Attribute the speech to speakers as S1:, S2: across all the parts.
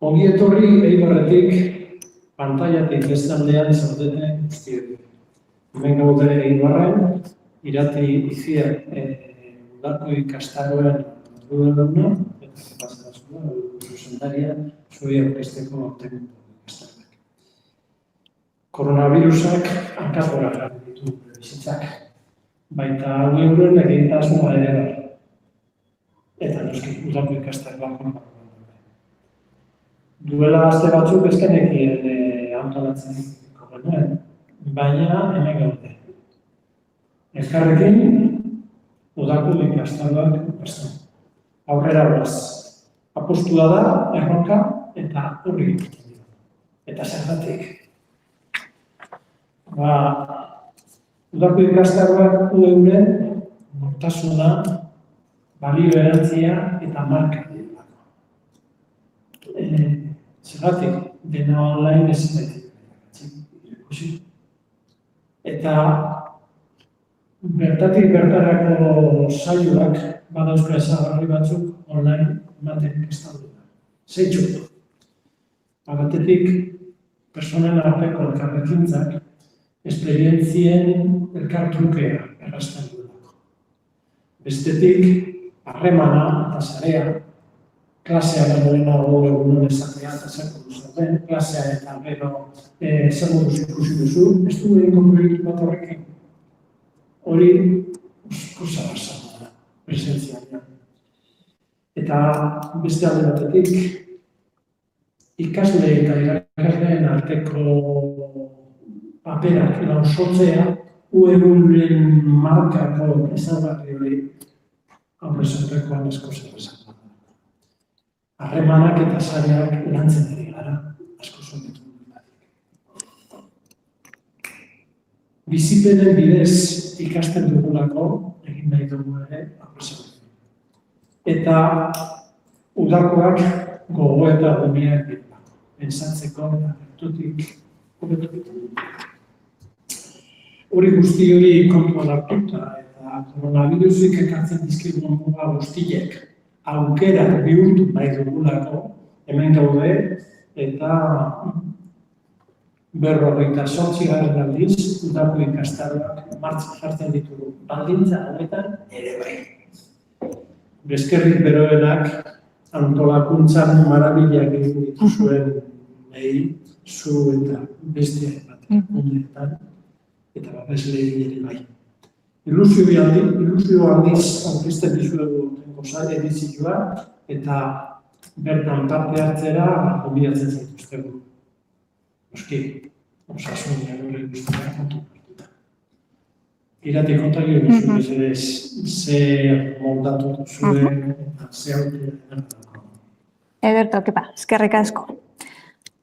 S1: Ongi etorri Eibarretik, pantailatik bestaldean zaudeten guztiek. Hemen gaude Eibarren, irati iziak udako ikastaroen ardura eta pasazua, zuzendaria, zuei aurkezteko aurtengo ikastaroak. Koronavirusak hankapora jarri ditu bizitzak, baita euren egitasmoa ere bai. Eta noski, udako ikastaroak duela aste batzuk ezkenekien antolatzen genuen, baina hemen gaude. Elkarrekin, udako ikastaroak ikasten. Aurrera beraz, apustua da, erronka eta horri. Eta zergatik. Udako ikastaroak euren nortasuna, balio erantzia eta marka. Zergatik, dena online ezinetik. Eta bertatik bertarako saioak badauzka ezagarri batzuk online ematen ikastaroak. Zeitxuk. Batetik, personen arteko elkarrekintzak, esperientzien elkartrukea errazten duelako. Bestetik, harremana eta sarea, klasea dagoenago egunon esatea eta zer moduz zaten, klasea eta gero zer moduz ikusi duzu, ez du egingo proiektu bat horrekin. Hori, oso basana da, presentzialia. Eta beste alde batetik, ikasle eta irakasleen arteko paperak lausotzea, uegunen markako ezaugarri hori aurrezatekoan asko zer esan. Harremanak eta sareak lantzen ari gara, asko zonetu dugu. Bizipenen bidez ikasten dugulako, egin nahi dugu ere, aurrezatekoan. Eta udakoak gogo eta gomiak dira, pentsatzeko eta gertutik hobetuko. Hori guzti hori kontuan hartuta eta koronavirusik ekartzen dizkigun muga guztiek aukera bihurtu nahi dugulako, hemen gaude, eta 58. aldiz, udako ikastaroak martxan jartzen ditugu. Baldintza honetan ere bai. Bezkerrik beroenak antolakuntzan marabilak egin dituzuen zu eta beste bat eta babesle ere bai. Ilusio handiz aurkezten dizuegu gozaile edizioa eta bertan parte hartzera gonbidatzen zaituztegu. Noski, osasunia hori guztiak kontu hartuta. Irati konta gero duzu bezalez, ze moldatu zuen eta ze aukera.
S2: Ederto, kepa, eskerrik asko.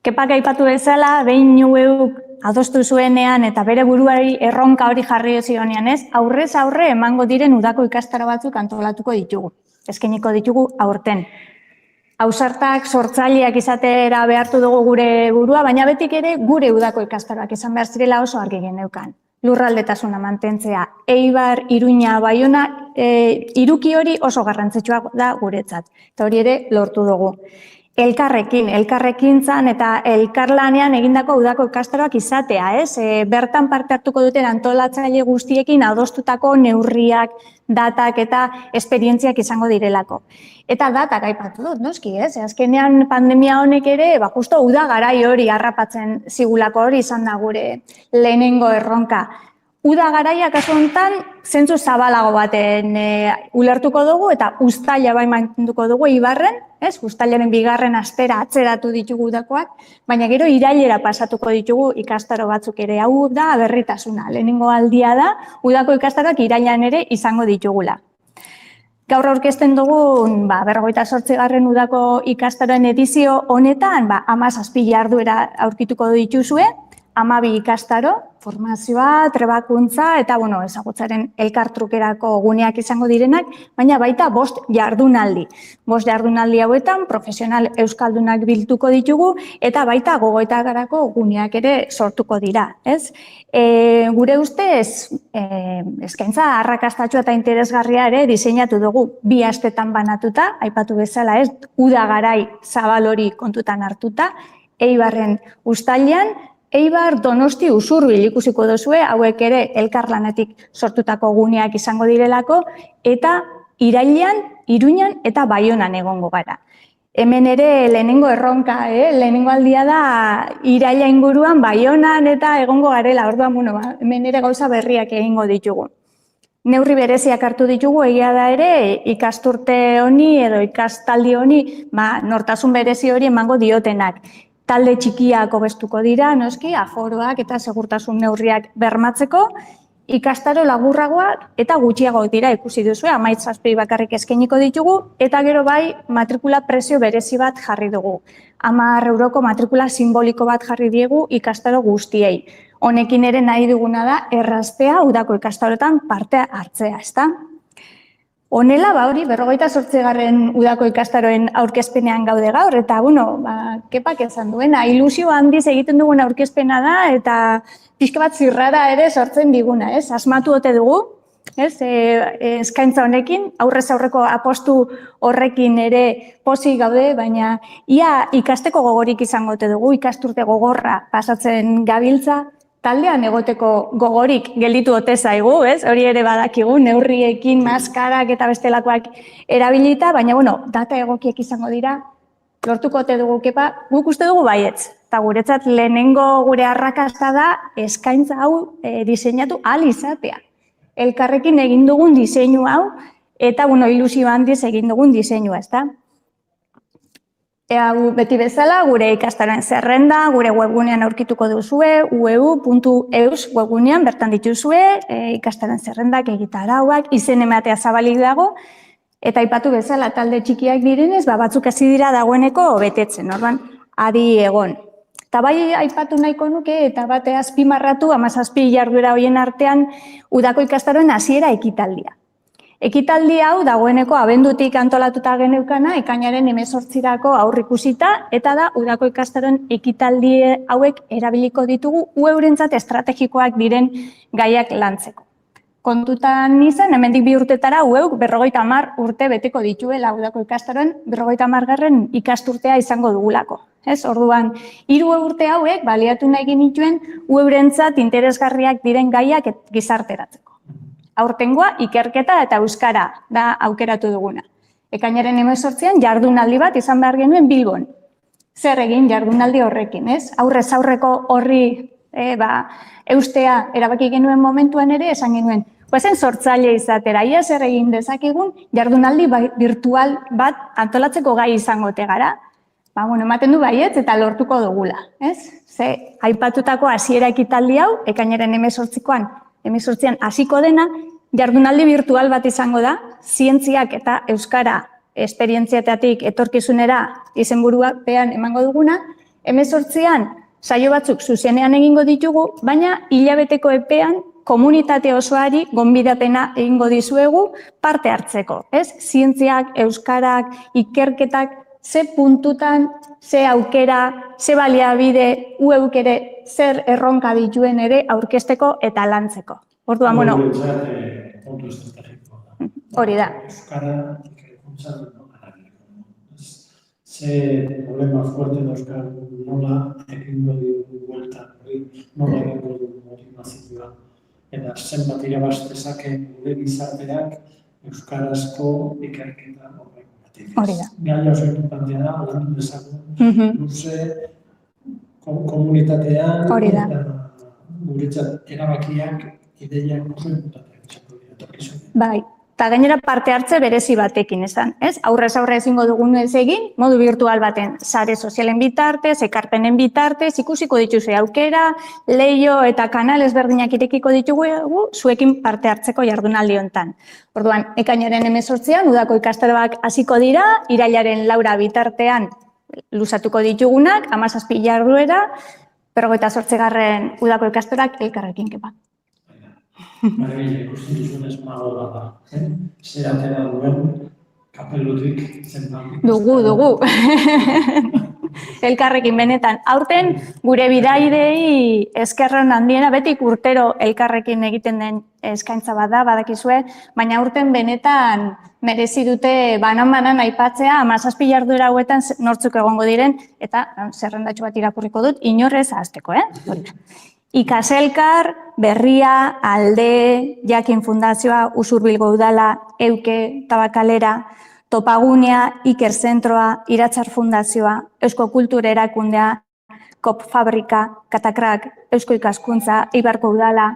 S2: Kepak aipatu bezala, behin ueuk adostu zuenean eta bere buruari erronka hori jarri zionean ez, aurrez aurre emango diren udako ikastaro batzuk antolatuko ditugu. Eskainiko ditugu aurten. Ausartak, sortzaileak izatera behartu dugu gure burua, baina betik ere gure udako ikastaroak izan behar zirela oso argi geneukan. Lurraldetasuna mantentzea, Eibar, Iruña, Baiona, hiruki hori oso garrantzitsua da guretzat. Eta hori ere lortu dugu. Elkarrekintzan eta elkarlanean egindako udako ikastaroak izatea, ez? Bertan parte hartuko duten antolatzaile guztiekin adostutako neurriak, datak eta esperientziak izango direlako. Eta datak aipatu dut, noski, ez? Azkenean pandemia honek ere, justo uda garai hori harrapatzen zigulako hori izan da gure lehenengo erronka. Uda garaia kasu honetan zentzu zabalago baten ulertuko dugu eta uztaila bai mantenduko dugu Eibarren, ez? Uztailaren 2. astera atzeratu ditugu udakoak, baina gero irailera pasatuko ditugu ikastaro batzuk ere. Hau da berritasuna. Lehenengo aldia da udako ikastaroak irailean ere izango ditugula. Gaur aurkezten dugun 58. udako ikastaroen edizio honetan 17 jarduera aurkituko dituzue. 12 ikastaro, formazioa, trebakuntza eta ezagutzaren elkartrukerako guneak izango direnak, baina baita 5 jardunaldi. 5 jardunaldi hauetan profesional euskaldunak biltuko ditugu eta baita gogoetarako guneak ere sortuko dira, ez? Gure ustez, eskaintza arrakastatsua eta interesgarria ere diseinatu dugu 2 astetan banatuta, aipatu bezala, ez? Uda garai zabal hori kontutan hartuta, Eibarren uztailean, Eibar, Donosti, Usurbil ikusiko duzue, hauek ere elkarlanetik sortutako guneak izango direlako, eta irailean, Iruñan eta Baionan egongo gara. Hemen ere lehenengo erronka, lehenengo aldia da iraila inguruan Baionan eta egongo garela, orduan, hemen ere gauza berriak egingo ditugu. Neurri bereziak hartu ditugu, egia da ere, ikasturte honi edo ikastaldi honi, nortasun berezi hori emango diotenak. Talde txikiak hobestuko dira, noski, aforoak eta segurtasun neurriak bermatzeko, ikastaro laburragoak eta gutxiago dira ikusi duzu, 17 bakarrik eskainiko ditugu, eta gero bai matrikula prezio berezi bat jarri dugu. 10 euroko matrikula simboliko bat jarri diegu ikastaro guztiei. Honekin ere nahi duguna da erraztea udako ikastarotan parte hartzea, ezta? Honela, hori, 58. udako ikastaroen aurkezpenean gaude gaur, eta, kepak esan duena, ilusio handiz egiten dugun aurkezpena da, eta pixka bat zirrara ere sortzen diguna, ez? Asmatu ote dugu, ez? Eskaintza honekin, aurrez aurreko apostu horrekin ere pozik gaude, baina ia ikasteko gogorik izango ote dugu, ikasturte gogorra pasatzen gabiltza, taldean egoteko gogorik gelditu ote zaigu, ez? Hori ere badakigu, neurriekin, maskarak eta bestelakoak erabilita, baina, data egokiek izango dira, lortuko ote dugu kepa, guk uste dugu baietz. Eta guretzat lehenengo gure arrakasta da eskaintza hau diseinatu ahal izatea. Elkarrekin egin dugun diseinu hau, eta, ilusio handiz egin dugun diseinua, ezta? Beti bezala, gure ikastaroen zerrenda, gure webgunean aurkituko duzue, ueu.eus webgunean bertan dituzue, ikastaroen zerrendak, egitarauak, izen ematea zabalik dago, eta aipatu bezala talde txikiak direnez, batzuk hasi dira dagoeneko betetzen, orduan, adi egon. Eta bai aipatu nahiko nuke, eta bate azpimarratu, 17 jarduera horien artean, udako ikastaroen hasiera ekitaldia. Ekitaldi hau dagoeneko abendutik antolatuta geneukana, ekainaren 18rako aurrikusita, eta da udako ikastaroen ekitaldi hauek erabiliko ditugu eurentzat estrategikoak diren gaiak lantzeko. Kontutan izan, hemendik 2 urtetara ueuk 50 urte beteko dituela udako ikastaroen 50. ikasturtea izango dugulako. Orduan, 3 urte hauek baliatu nahi genituen eurentzat interesgarriak diren gaiak gizarteratzeko. Aurtengoa, ikerketa eta euskara da aukeratu duguna. Ekainaren 18an jardunaldi bat izan behar genuen Bilbon. Zer egin jardunaldi horrekin, ez? Aurrez aurreko horri eustea erabaki genuen momentuan ere esan genuen. Guazen sortzaile izatera, ia zer egin dezakegun jardunaldi virtual bat antolatzeko gai izango gara. Ematen du baietz eta lortuko dugula, ez? Ze, aipatutako hasiera ekitaldi hau, ekainaren 18an hasiko dena, jardunaldi virtual bat izango da, zientziak eta euskara esperientziatatik etorkizunera izenburupean emango duguna, 18an saio batzuk zuzenean egingo ditugu, baina hilabeteko epean komunitate osoari gonbidapena egingo dizuegu parte hartzeko, ez? Zientziak, euskarak, ikerketak, ze puntutan, ze aukera, ze baliabide, ueuk ere zer erronka dituen ere aurkezteko eta lantzeko. Orduan,
S1: Puntu estrategikoa da.
S2: Hori da.
S1: Euskara, ikerkuntzan, ze problema fuerte dauzkan nola egingo dugu buelta, nola egingo dugu motivazioa, eta zenbat irabaz dezake gure gizarteak euskarazko ikerketa horregatik.
S2: Hori da.
S1: Gaia oso inportantea da, landu dezagun, luze, komunitatean, eta guretzat erabakiak, ideiak oso inportanteak izango dira etorkizunean.
S2: Bai. Eta gainera parte hartze berezi batekin esan, ez? Aurrez aurre ezingo dugun ez egin, modu virtual baten, sare sozialen bitartez, ekarpenen bitartez, ikusiko dituzu aukera, leio eta kanal ezberdinak irekiko ditugu, zuekin parte hartzeko jardunaldi hontan. Orduan, ekainaren 18an, udako ikastaroak hasiko dira, irailaren 4 bitartean luzatuko ditugunak, 17 jarduera, 48. udako ikastorak elkarrekin kepa.
S1: Marabila, ikusten duzunez mago bat da. Zer atera duen kapelutik zenbat.
S2: Dugu. Elkarrekin benetan. Aurten gure bidaidei eskerron handiena betik urtero elkarrekin egiten den eskaintza bat da, badakizue, baina aurten benetan merezi dute banan-banan aipatzea 17 jarduera hauetan nortzuk egongo diren, eta zerrendatxo bat irakurriko dut, inorrez ahazteko, Ikaselkar, Berria, Alde, Jakin Fundazioa, Usurbilgo Udala, Euke, Tabakalera, Topagunea, Iker Zentroa, Iratzar Fundazioa, Eusko Kultura Erakundea, Kop Fabrika, Katakrak, Eusko Ikaskuntza, Eibarko Udala,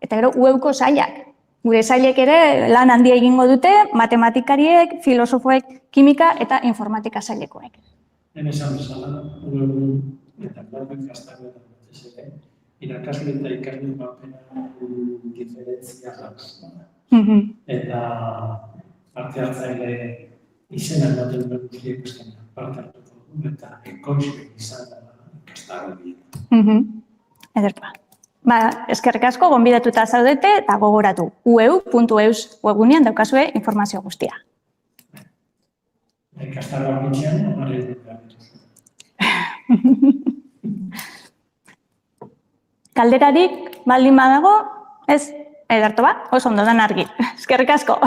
S2: eta gero UEuko sailak. Gure sailek ere lan handia egingo dute, matematikariek, filosofoek, kimika eta informatika sailekoek.
S1: Hemen esan bezala, UEu eta Berrik Kastaroetan irakasle eta ikasle papera diferentzia da. Eta parte hartzaile izena ematen duen guztiek parte hartuko du eta ekoizpen izan da ikastaroetan.
S2: Edertu. Eskerrik asko, gonbidatuta zaudete eta gogoratu. ueu.eus webunean daukazue informazio guztia.
S1: Ikastaroak gutxian, amare dut garrituzu.
S2: Kalderarik baldin badago, ez, edertu oso ondo dan argi. Eskerrik asko.